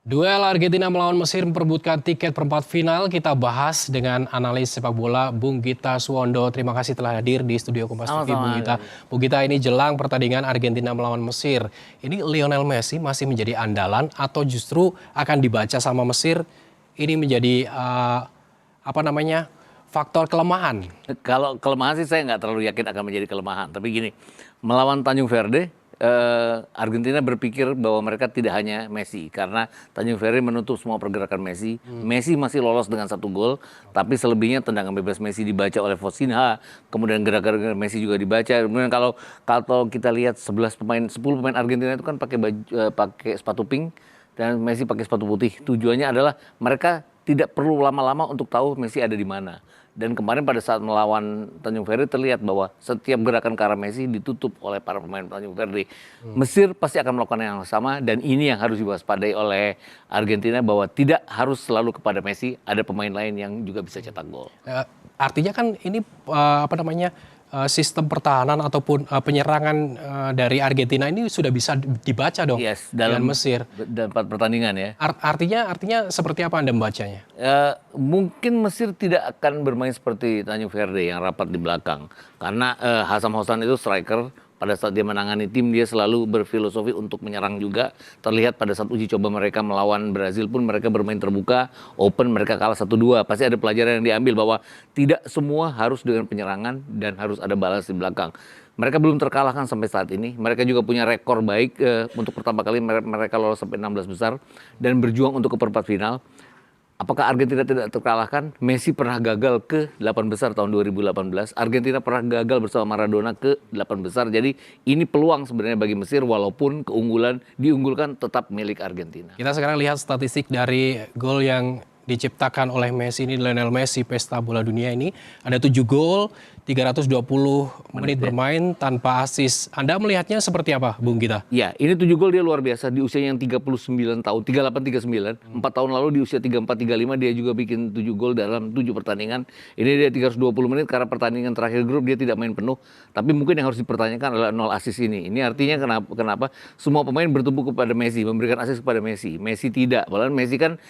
Duel Argentina melawan Mesir memperebutkan tiket perempat final. Kita bahas dengan analis sepak bola Bung Gita Suwondo. Terima kasih telah hadir di studio Kompas TV, Bung Sama-sama. Gita. Bung Gita, ini jelang pertandingan Argentina melawan Mesir. Ini Lionel Messi masih menjadi andalan atau justru akan dibaca sama Mesir? Ini menjadi faktor kelemahan. Kalau kelemahan sih saya nggak terlalu yakin akan menjadi kelemahan. Tapi gini, melawan Tanjung Verde, Argentina berpikir bahwa mereka tidak hanya Messi. Karena Tanjung Verde menutup semua pergerakan Messi. Messi masih lolos dengan 1 gol. Tapi selebihnya tendangan bebas Messi dibaca oleh Fosinha. Kemudian gerakan Messi juga dibaca. Kemudian kalau kita lihat 10 pemain Argentina itu kan pakai sepatu pink. Dan Messi pakai sepatu putih. Tujuannya adalah mereka tidak perlu lama-lama untuk tahu Messi ada di mana. Dan kemarin pada saat melawan Tanjung Verde terlihat bahwa setiap gerakan ke arah Messi ditutup oleh para pemain Tanjung Verde. Mesir pasti akan melakukan yang sama, dan ini yang harus diwaspadai oleh Argentina, bahwa tidak harus selalu kepada Messi, ada pemain lain yang juga bisa cetak gol. Artinya kan ini sistem pertahanan ataupun penyerangan dari Argentina ini sudah bisa dibaca dong, Yes, dengan Mesir. dalam 4 pertandingan ya. Artinya seperti apa Anda membacanya? Mungkin Mesir tidak akan bermain seperti Tanjung Verde yang rapat di belakang. Karena Hasan Hosan itu striker. Pada saat dia menangani tim, dia selalu berfilosofi untuk menyerang juga. Terlihat pada saat uji coba mereka melawan Brazil pun mereka bermain terbuka, open, mereka kalah 1-2. Pasti ada pelajaran yang diambil bahwa tidak semua harus dengan penyerangan dan harus ada balas di belakang. Mereka belum terkalahkan sampai saat ini. Mereka juga punya rekor baik untuk pertama kali mereka lolos sampai 16 besar dan berjuang untuk ke perempat final. Apakah Argentina tidak terkalahkan? Messi pernah gagal ke 8 besar tahun 2018. Argentina pernah gagal bersama Maradona ke 8 besar. Jadi ini peluang sebenarnya bagi Mesir, walaupun diunggulkan tetap milik Argentina. Kita sekarang lihat statistik dari gol yang diciptakan oleh Messi ini, Lionel Messi, pesta bola dunia ini. Ada 7 gol, 320 menit bermain tanpa assist. Anda melihatnya seperti apa, Bung Gita? Ya, ini 7 gol dia luar biasa di usia yang 39 tahun, 38-39. 4 tahun lalu di usia 34-35 dia juga bikin 7 gol dalam 7 pertandingan. Ini dia 320 menit karena pertandingan terakhir grup dia tidak main penuh. Tapi mungkin yang harus dipertanyakan adalah 0 assist ini. Ini artinya kenapa semua pemain bertumbuh kepada Messi, memberikan assist kepada Messi. Messi tidak. Padahal Messi kan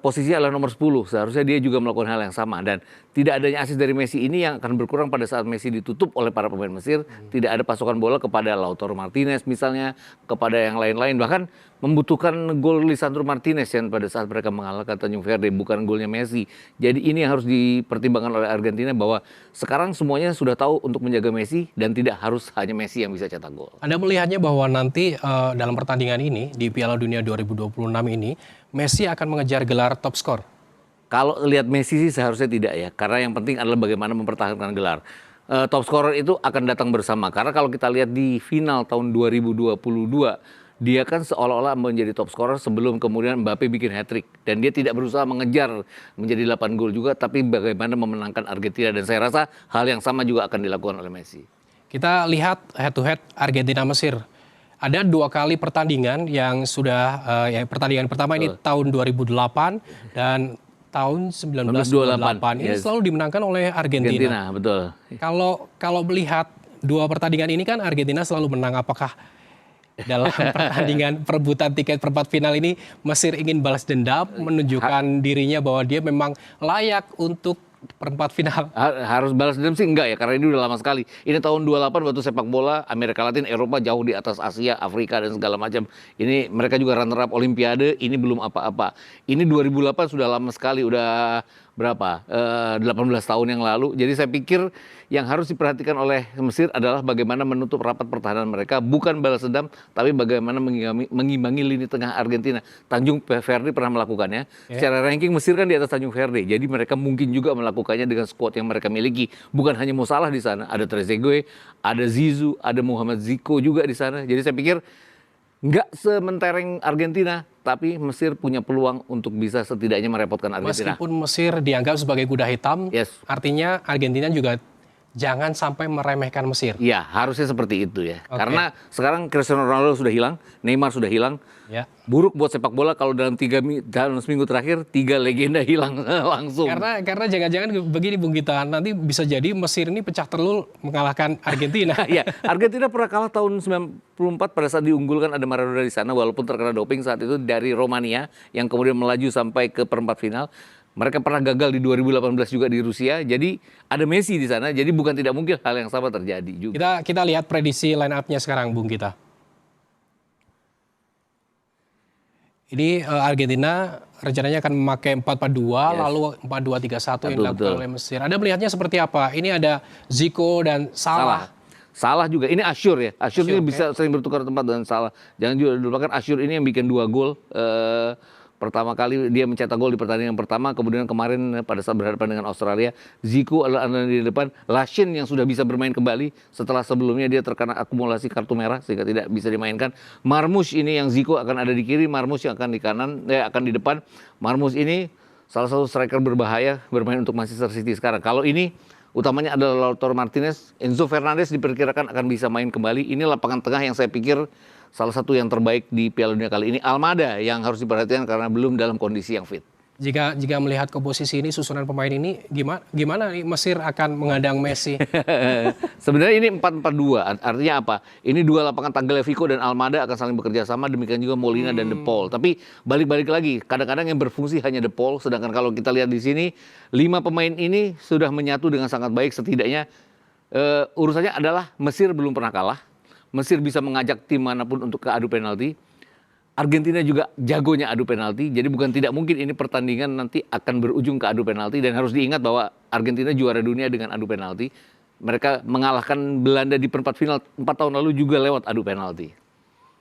posisinya adalah nomor 10, seharusnya dia juga melakukan hal yang sama, dan tidak adanya assist dari Messi ini yang akan berkurang pada saat Messi ditutup oleh para pemain Mesir. Tidak ada pasokan bola kepada Lautaro Martinez misalnya, kepada yang lain-lain, bahkan membutuhkan gol Lisandro Martinez yang pada saat mereka mengalahkan Tanjung Verde, bukan golnya Messi. Jadi ini yang harus dipertimbangkan oleh Argentina, bahwa sekarang semuanya sudah tahu untuk menjaga Messi dan tidak harus hanya Messi yang bisa cetak gol. Anda melihatnya bahwa nanti dalam pertandingan ini di Piala Dunia 2026 ini Messi akan mengejar gelar top skor? Kalau lihat Messi sih seharusnya tidak ya, karena yang penting adalah bagaimana mempertahankan gelar. Top scorer itu akan datang bersama, karena kalau kita lihat di final tahun 2022, dia kan seolah-olah menjadi top scorer sebelum kemudian Mbappe bikin hat-trick. Dan dia tidak berusaha mengejar menjadi 8 gol juga, tapi bagaimana memenangkan Argentina. Dan saya rasa hal yang sama juga akan dilakukan oleh Messi. Kita lihat head to head Argentina-Mesir. Ada 2 kali pertandingan yang sudah, pertandingan pertama ini tahun 2008 dan tahun 1928. Ini selalu dimenangkan oleh Argentina. Betul. Kalau melihat 2 pertandingan ini kan Argentina selalu menang. Apakah dalam pertandingan perebutan tiket perempat final ini Mesir ingin balas dendam, menunjukkan dirinya bahwa dia memang layak untuk perempat final? Harus balas dendam sih enggak ya, karena ini udah lama sekali. Ini tahun 28 waktu sepak bola Amerika Latin, Eropa jauh di atas Asia, Afrika dan segala macam. Ini mereka juga runner up Olimpiade, ini belum apa-apa. Ini 2008 sudah lama sekali, udah berapa? 18 tahun yang lalu. Jadi saya pikir yang harus diperhatikan oleh Mesir adalah bagaimana menutup rapat pertahanan mereka, bukan balas dendam, tapi bagaimana mengimbangi lini tengah Argentina. Tanjung Verde pernah melakukannya. Secara ranking Mesir kan di atas Tanjung Verde, jadi mereka mungkin juga melakukannya dengan skuad yang mereka miliki. Bukan hanya Mo Salah di sana, ada Trezeguet, ada Zizou, ada Muhammad Zico juga di sana. Jadi saya pikir nggak sementereng Argentina, tapi Mesir punya peluang untuk bisa setidaknya merepotkan Argentina. Meskipun Mesir dianggap sebagai kuda hitam, artinya Argentina juga jangan sampai meremehkan Mesir. Ya, harusnya seperti itu ya. Oke. Karena sekarang Cristiano Ronaldo sudah hilang, Neymar sudah hilang. Ya. Buruk buat sepak bola kalau dalam seminggu terakhir 3 legenda hilang langsung. Karena jangan-jangan begini Bung Gita, nanti bisa jadi Mesir ini pecah telur mengalahkan Argentina. Ya, Argentina pernah kalah tahun 94 pada saat diunggulkan ada Maradona di sana walaupun terkena doping saat itu dari Romania yang kemudian melaju sampai ke perempat final. Mereka pernah gagal di 2018 juga di Rusia. Jadi ada Messi di sana. Jadi bukan tidak mungkin hal yang sama terjadi juga. Kita lihat prediksi line up-nya sekarang Bung Gita. Ini Argentina rencananya akan memakai 4-4-2 lalu 4-2-3-1 yang dilakukan oleh Mesir. Anda melihatnya seperti apa? Ini ada Zico dan Salah. Salah juga. Ini Asyur ya. Asyur ini bisa sering bertukar tempat dengan Salah. Jangan juga dilupakan Asyur ini yang bikin 2 gol. Pertama kali dia mencetak gol di pertandingan pertama, kemudian kemarin pada saat berhadapan dengan Australia, Zico adalah di depan, Lashin yang sudah bisa bermain kembali setelah sebelumnya dia terkena akumulasi kartu merah sehingga tidak bisa dimainkan. Marmoush ini yang Zico akan ada di kiri, Marmoush yang akan di kanan, akan di depan. Marmoush ini salah satu striker berbahaya bermain untuk Manchester City sekarang. Kalau ini utamanya adalah Lautaro Martinez, Enzo Fernandez diperkirakan akan bisa main kembali. Ini lapangan tengah yang saya pikir salah satu yang terbaik di Piala Dunia kali ini. Almada yang harus diperhatikan karena belum dalam kondisi yang fit. Jika melihat komposisi ini, susunan pemain ini, gimana nih Mesir akan menghadang Messi? Sebenarnya ini 4-4-2, artinya apa? Ini 2 lapangan Tagliafico dan Almada akan saling bekerja sama, demikian juga Molina dan De Paul. Tapi balik-balik lagi, kadang-kadang yang berfungsi hanya De Paul, sedangkan kalau kita lihat di sini, 5 pemain ini sudah menyatu dengan sangat baik. Setidaknya urusannya adalah Mesir belum pernah kalah, Mesir bisa mengajak tim manapun untuk ke adu penalti. Argentina juga jagonya adu penalti, jadi bukan tidak mungkin ini pertandingan nanti akan berujung ke adu penalti. Dan harus diingat bahwa Argentina juara dunia dengan adu penalti. Mereka mengalahkan Belanda di perempat final 4 tahun lalu juga lewat adu penalti.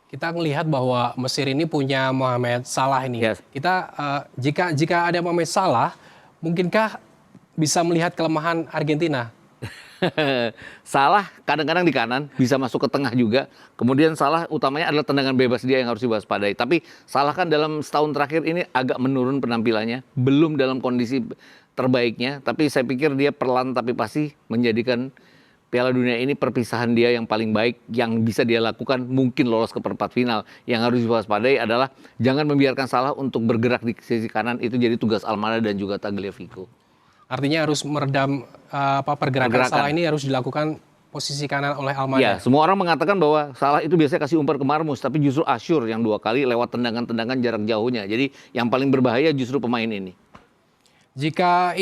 Kita melihat bahwa Mesir ini punya Mohamed Salah ini. Yes. Kita jika ada Mohamed Salah, mungkinkah bisa melihat kelemahan Argentina? Salah kadang-kadang di kanan, bisa masuk ke tengah juga. Kemudian Salah utamanya adalah tendangan bebas dia yang harus diwaspadai. Tapi Salah kan dalam setahun terakhir ini agak menurun penampilannya. Belum dalam kondisi terbaiknya. Tapi saya pikir dia perlahan tapi pasti menjadikan Piala Dunia ini perpisahan dia yang paling baik. Yang bisa dia lakukan mungkin lolos ke perempat final. Yang harus diwaspadai adalah jangan membiarkan Salah untuk bergerak di sisi kanan. Itu jadi tugas Almada dan juga Tagliafico. Artinya harus meredam pergerakan Salah ini harus dilakukan posisi kanan oleh Almada. Ya, semua orang mengatakan bahwa Salah itu biasanya kasih umpan ke Marmoush, tapi justru Asyur yang 2 kali lewat tendangan-tendangan jarak jauhnya. Jadi yang paling berbahaya justru pemain ini. Jika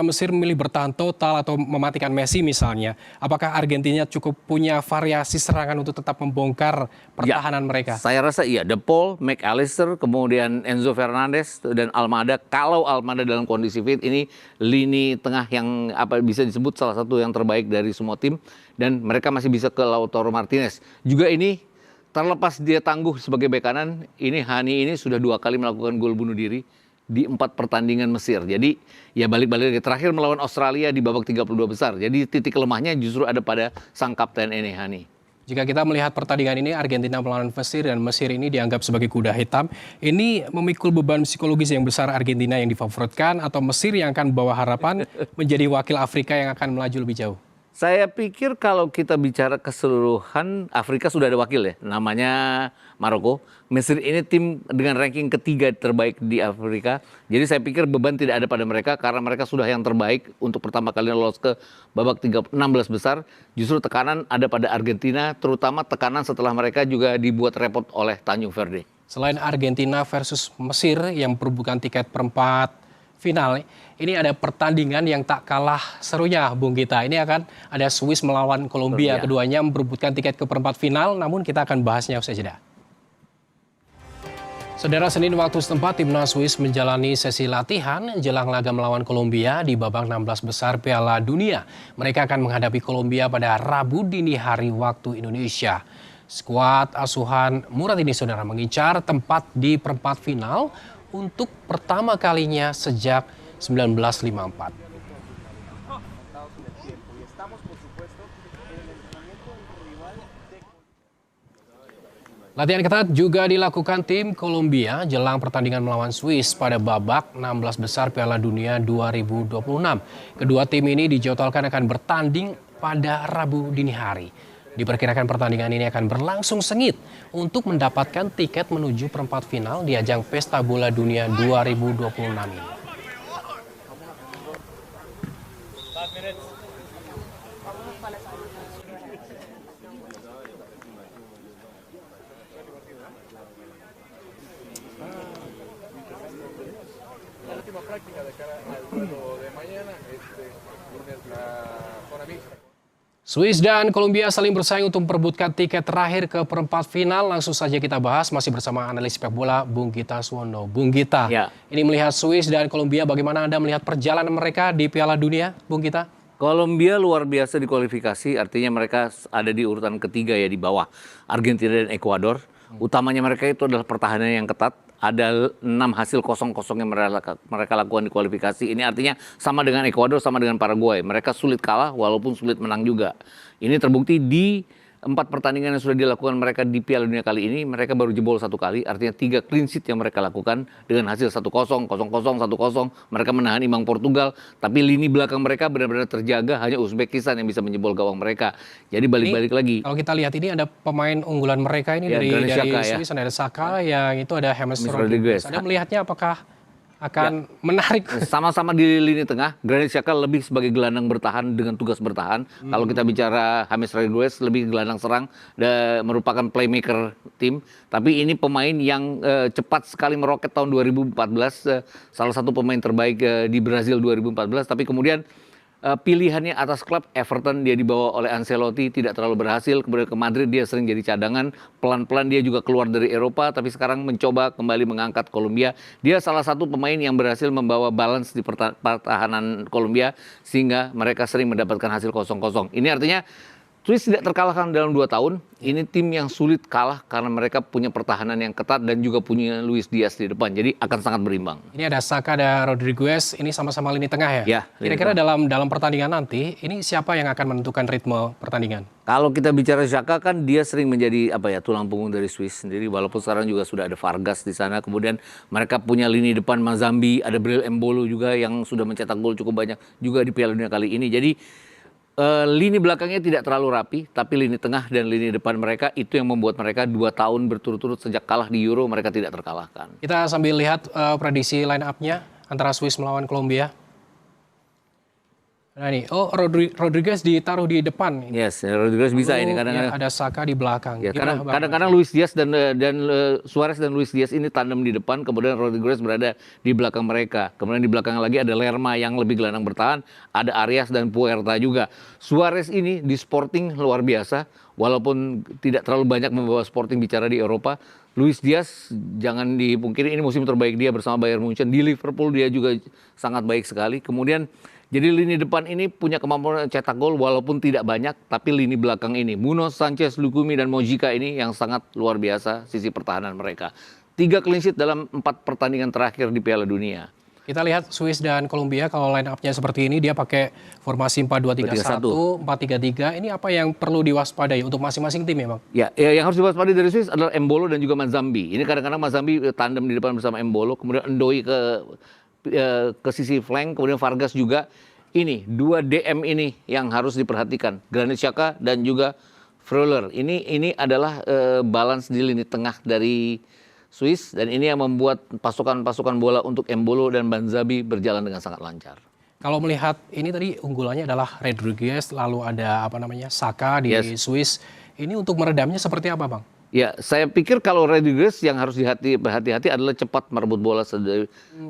Mesir memilih bertahan total atau mematikan Messi misalnya, apakah Argentina cukup punya variasi serangan untuk tetap membongkar pertahanan mereka? Saya rasa iya, De Paul, McAllister, kemudian Enzo Fernandez dan Almada. Kalau Almada dalam kondisi fit, ini lini tengah yang bisa disebut salah satu yang terbaik dari semua tim. Dan mereka masih bisa ke Lautaro Martinez. Juga ini terlepas dia tangguh sebagai bek kanan, ini Hani ini sudah 2 kali melakukan gol bunuh diri di 4 pertandingan Mesir. Jadi ya balik-balik lagi. Terakhir melawan Australia di babak 32 besar. Jadi titik lemahnya justru ada pada sang kapten ini, Hani. Jika kita melihat pertandingan ini, Argentina melawan Mesir dan Mesir ini dianggap sebagai kuda hitam. Ini memikul beban psikologis yang besar Argentina yang difavoritkan atau Mesir yang akan membawa harapan menjadi wakil Afrika yang akan melaju lebih jauh? Saya pikir kalau kita bicara keseluruhan, Afrika sudah ada wakil ya, namanya Maroko. Mesir ini tim dengan ranking ketiga terbaik di Afrika. Jadi saya pikir beban tidak ada pada mereka karena mereka sudah yang terbaik untuk pertama kali lolos ke babak 16 besar. Justru tekanan ada pada Argentina, terutama tekanan setelah mereka juga dibuat repot oleh Tanjung Verde. Selain Argentina versus Mesir yang berebutan tiket perempat final, ini ada pertandingan yang tak kalah serunya, Bung Gita. Ini akan ada Swiss melawan Kolombia. Keduanya memperebutkan tiket ke perempat final, namun kita akan bahasnya usai jeda. Saudara, Senin waktu setempat, timnas Swiss menjalani sesi latihan jelang laga melawan Kolombia di babak 16 besar Piala Dunia. Mereka akan menghadapi Kolombia pada Rabu dini hari waktu Indonesia. Skuad asuhan Murad ini, saudara, mengincar tempat di perempat final untuk pertama kalinya sejak 1954. Latihan ketat juga dilakukan tim Kolombia jelang pertandingan melawan Swiss pada babak 16 besar Piala Dunia 2026. Kedua tim ini dijadwalkan akan bertanding pada Rabu dini hari. Diperkirakan pertandingan ini akan berlangsung sengit untuk mendapatkan tiket menuju perempat final di ajang Pesta Bola Dunia 2026 ini. Swiss dan Kolombia saling bersaing untuk memperebutkan tiket terakhir ke perempat final. Langsung saja kita bahas masih bersama analis sepak bola Bung Gita Suwono. Bung Gita, Ya. ini melihat Swiss dan Kolombia, bagaimana Anda melihat perjalanan mereka di Piala Dunia, Bung Gita? Kolombia luar biasa di kualifikasi, artinya mereka ada di urutan ketiga ya, di bawah Argentina dan Ekuador. Utamanya mereka itu adalah pertahanan yang ketat. Ada 6 hasil kosong-kosong yang mereka lakukan di kualifikasi. Ini artinya sama dengan Ekuador, sama dengan Paraguay. Mereka sulit kalah walaupun sulit menang juga. Ini terbukti di 4 pertandingan yang sudah dilakukan mereka di Piala Dunia kali ini. Mereka baru jebol 1 kali, artinya 3 clean sheet yang mereka lakukan dengan hasil 1-0, 0-0, 1-0. Mereka menahan imbang Portugal, tapi lini belakang mereka benar-benar terjaga. Hanya Uzbekistan yang bisa menjebol gawang mereka. Jadi balik-balik lagi. Kalau kita lihat ini ada pemain unggulan mereka ini Ya, dari Xhaka, ya. Swiss, ada Saka, yang itu ada James Rodriguez. Rodriguez. Anda melihatnya apakah akan menarik? Sama-sama di lini tengah, Granit Xhaka lebih sebagai gelandang bertahan dengan tugas bertahan. Kalau kita bicara James Rodriguez lebih gelandang serang dan merupakan playmaker tim. Tapi ini pemain yang cepat sekali meroket tahun 2014, salah satu pemain terbaik di Brazil 2014. Tapi kemudian pilihannya atas klub Everton, dia dibawa oleh Ancelotti, tidak terlalu berhasil. Kemudian ke Madrid dia sering jadi cadangan. Pelan-pelan dia juga keluar dari Eropa, tapi sekarang mencoba kembali mengangkat Kolombia. Dia salah satu pemain yang berhasil membawa balance di pertahanan Kolombia sehingga mereka sering mendapatkan hasil 0-0. Ini artinya Swiss tidak terkalahkan dalam 2 tahun. Ini tim yang sulit kalah karena mereka punya pertahanan yang ketat dan juga punya Luis Diaz di depan. Jadi akan sangat berimbang. Ini ada Saka, ada Rodriguez, ini sama-sama lini tengah ya? Ya, lini Kira-kira dalam pertandingan nanti, ini siapa yang akan menentukan ritme pertandingan? Kalau kita bicara Xhaka kan dia sering menjadi tulang punggung dari Swiss sendiri, walaupun sekarang juga sudah ada Vargas di sana. Kemudian mereka punya lini depan Mazambi, ada Bril Embolo juga yang sudah mencetak gol cukup banyak juga di Piala Dunia kali ini. Jadi lini belakangnya tidak terlalu rapi, tapi lini tengah dan lini depan mereka itu yang membuat mereka 2 tahun berturut-turut sejak kalah di Euro mereka tidak terkalahkan. Kita sambil lihat prediksi line up-nya antara Swiss melawan Kolombia. Nah ini, Rodriguez ditaruh di depan. Yes, Rodriguez bisa ini kadang-kadang. Ya, ada Saka di belakang. Ya, kadang-kadang Luis Diaz dan Suarez dan Luis Diaz ini tandem di depan, kemudian Rodriguez berada di belakang mereka. Kemudian di belakang lagi ada Lerma yang lebih gelandang bertahan, ada Arias dan Puerta juga. Suarez ini di Sporting luar biasa, walaupun tidak terlalu banyak membawa Sporting bicara di Eropa. Luis Diaz jangan dipungkiri ini musim terbaik dia bersama Bayern Munchen. Di Liverpool dia juga sangat baik sekali. Kemudian jadi lini depan ini punya kemampuan cetak gol walaupun tidak banyak, tapi lini belakang ini Munoz, Sanchez, Lukumi, dan Mojica ini yang sangat luar biasa sisi pertahanan mereka. 3 clean sheet dalam 4 pertandingan terakhir di Piala Dunia. Kita lihat Swiss dan Kolombia kalau line up-nya seperti ini, dia pakai formasi 4-2-3-1, 4-3-3. Ini apa yang perlu diwaspadai untuk masing-masing tim memang? Ya, yang harus diwaspadai dari Swiss adalah Embolo dan juga Mazambi. Ini kadang-kadang Mazambi tandem di depan bersama Embolo, kemudian Endoi ke sisi flank, kemudian Vargas juga. Ini 2 DM ini yang harus diperhatikan, Granit Xhaka dan juga Freuler. Ini adalah balance di lini tengah dari Swiss dan ini yang membuat pasukan-pasukan bola untuk Embolo dan Banzabi berjalan dengan sangat lancar. Kalau melihat ini tadi unggulannya adalah Rodriguez, lalu ada Saka di Swiss. Ini untuk meredamnya seperti apa, Bang? Ya, saya pikir kalau Rodriguez yang harus berhati-hati adalah cepat merebut bola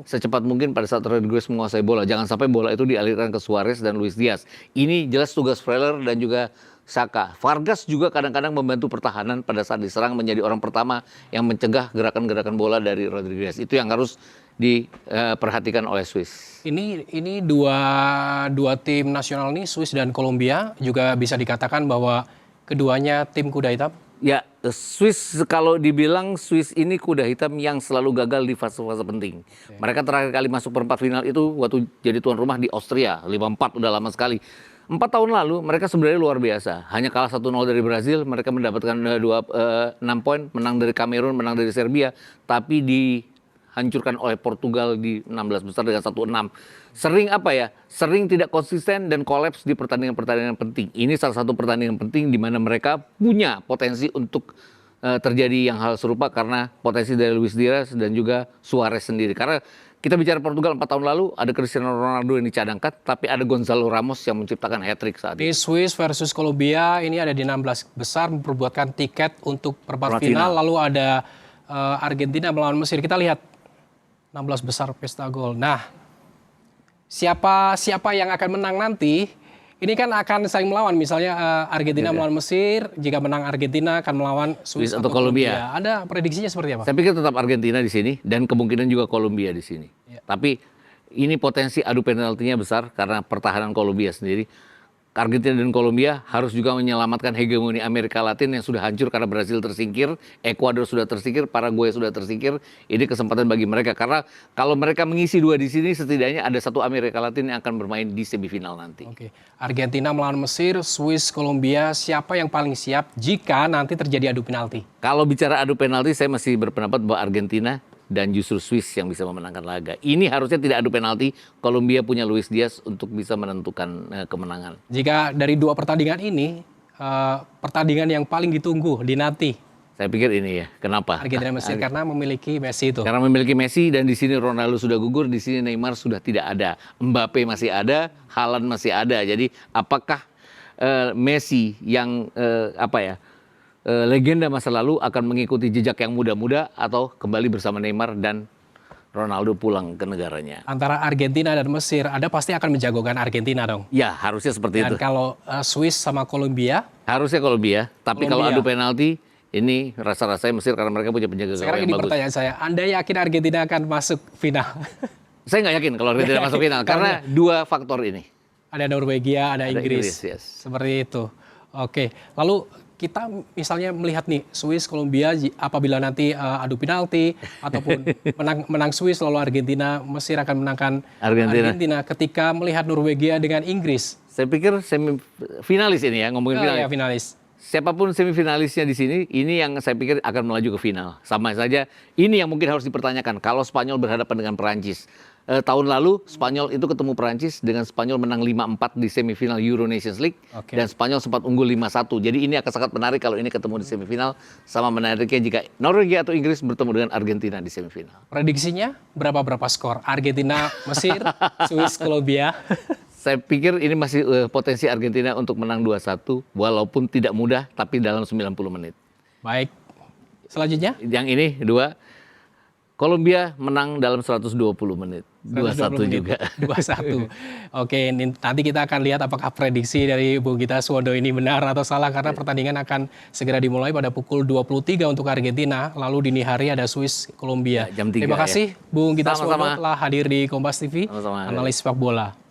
secepat mungkin pada saat Rodriguez menguasai bola. Jangan sampai bola itu dialirkan ke Suarez dan Luis Diaz. Ini jelas tugas Freuler dan juga Saka. Vargas juga kadang-kadang membantu pertahanan pada saat diserang, menjadi orang pertama yang mencegah gerakan-gerakan bola dari Rodriguez. Itu yang harus diperhatikan oleh Swiss. Ini dua tim nasional nih, Swiss dan Kolombia, juga bisa dikatakan bahwa keduanya tim kuda hitam. Ya, Swiss kalau dibilang Swiss ini kuda hitam yang selalu gagal di fase-fase penting. Mereka terakhir kali masuk perempat final itu waktu jadi tuan rumah di Austria, 5-4 udah lama sekali. 4 tahun lalu mereka sebenarnya luar biasa. Hanya kalah 1-0 dari Brazil, mereka mendapatkan 6 poin, menang dari Kamerun, menang dari Serbia, tapi dihancurkan oleh Portugal di 16 besar dengan 1-6. Sering sering tidak konsisten dan kolaps di pertandingan-pertandingan penting. Ini salah satu pertandingan penting di mana mereka punya potensi untuk terjadi yang hal serupa karena potensi dari Luis Diaz dan juga Suarez sendiri. Karena kita bicara Portugal 4 tahun lalu, ada Cristiano Ronaldo yang dicadangkan, tapi ada Gonzalo Ramos yang menciptakan hat-trick saat Di itu. Swiss versus Kolombia ini ada di 16 besar memperbuatkan tiket untuk perempat Perempat final. final. Lalu ada Argentina melawan Mesir. Kita lihat 16 besar pesta gol. Nah, siapa yang akan menang nanti? Ini kan akan saling melawan. Misalnya Argentina melawan Mesir. Jika menang Argentina akan melawan Swiss atau Kolombia. Ada prediksinya seperti apa? Saya pikir tetap Argentina di sini dan kemungkinan juga Kolombia di sini. Tapi ini potensi adu penaltinya besar karena pertahanan Kolombia sendiri. Argentina dan Kolombia harus juga menyelamatkan hegemoni Amerika Latin yang sudah hancur karena Brazil tersingkir, Ekuador sudah tersingkir, Paraguay sudah tersingkir. Ini kesempatan bagi mereka karena kalau mereka mengisi dua di sini setidaknya ada satu Amerika Latin yang akan bermain di semifinal nanti. Oke, Argentina melawan Mesir, Swiss, Kolombia. Siapa yang paling siap jika nanti terjadi adu penalti? Kalau bicara adu penalti, saya masih berpendapat bahwa Argentina dan justru Swiss yang bisa memenangkan laga. Ini harusnya tidak adu penalti. Kolombia punya Luis Diaz untuk bisa menentukan kemenangan. Jika dari dua pertandingan ini, pertandingan yang paling ditunggu dinanti Saya pikir ini ya. Kenapa? Argentina Mesir karena memiliki Messi itu. Karena memiliki Messi dan di sini Ronaldo sudah gugur, di sini Neymar sudah tidak ada. Mbappe masih ada, Haaland masih ada. Jadi apakah Messi yang legenda masa lalu akan mengikuti jejak yang muda-muda atau kembali bersama Neymar dan Ronaldo pulang ke negaranya? Antara Argentina dan Mesir, Anda pasti akan menjagokan Argentina dong. Ya, harusnya seperti Dan itu. kalau Swiss sama Kolombia, Harusnya Kolombia, tapi kalau Kolombia. adu penalti ini rasa-rasanya Mesir karena mereka punya penjaga sekarang gawang ini yang bagus. pertanyaan saya, Anda yakin Argentina akan masuk final? Saya nggak yakin kalau Argentina masuk final karena dua faktor ini. Ada Norwegia, ada Inggris. Yes. Seperti itu. Oke, lalu kita misalnya melihat nih Swiss, Kolombia apabila nanti adu penalti ataupun menang Swiss lalu Argentina, Mesir akan menangkan Argentina. Ketika melihat Norwegia dengan Inggris. Saya pikir semifinalis ini ya, ngomongin final. Ya, finalis. Siapapun semifinalisnya di sini, ini yang saya pikir akan melaju ke final. Sama saja, ini yang mungkin harus dipertanyakan. Kalau Spanyol berhadapan dengan Perancis. Tahun lalu Spanyol itu ketemu Perancis dengan Spanyol menang 5-4 di semifinal Euro Nations League. Oke. Dan Spanyol sempat unggul 5-1. Jadi ini akan sangat menarik kalau ini ketemu di semifinal. Sama menariknya jika Norwegia atau Inggris bertemu dengan Argentina di semifinal. Prediksinya berapa skor? Argentina, Mesir, Swiss, Kolombia. Saya pikir ini masih potensi Argentina untuk menang 2-1. Walaupun tidak mudah, tapi dalam 90 menit. Baik. Selanjutnya? Yang ini 2. Kolombia menang dalam 120 menit. 2-1 juga. 2-1. Oke, nanti kita akan lihat apakah prediksi dari Bung Gita Suwondo ini benar atau salah karena pertandingan akan segera dimulai pada pukul 23 untuk Argentina, lalu dini hari ada Swiss Kolombia. Ya, jam 3 Terima kasih Bung Gita Sama-sama. Suwondo telah hadir di Kompas TV, Sama-sama. analis sepak bola.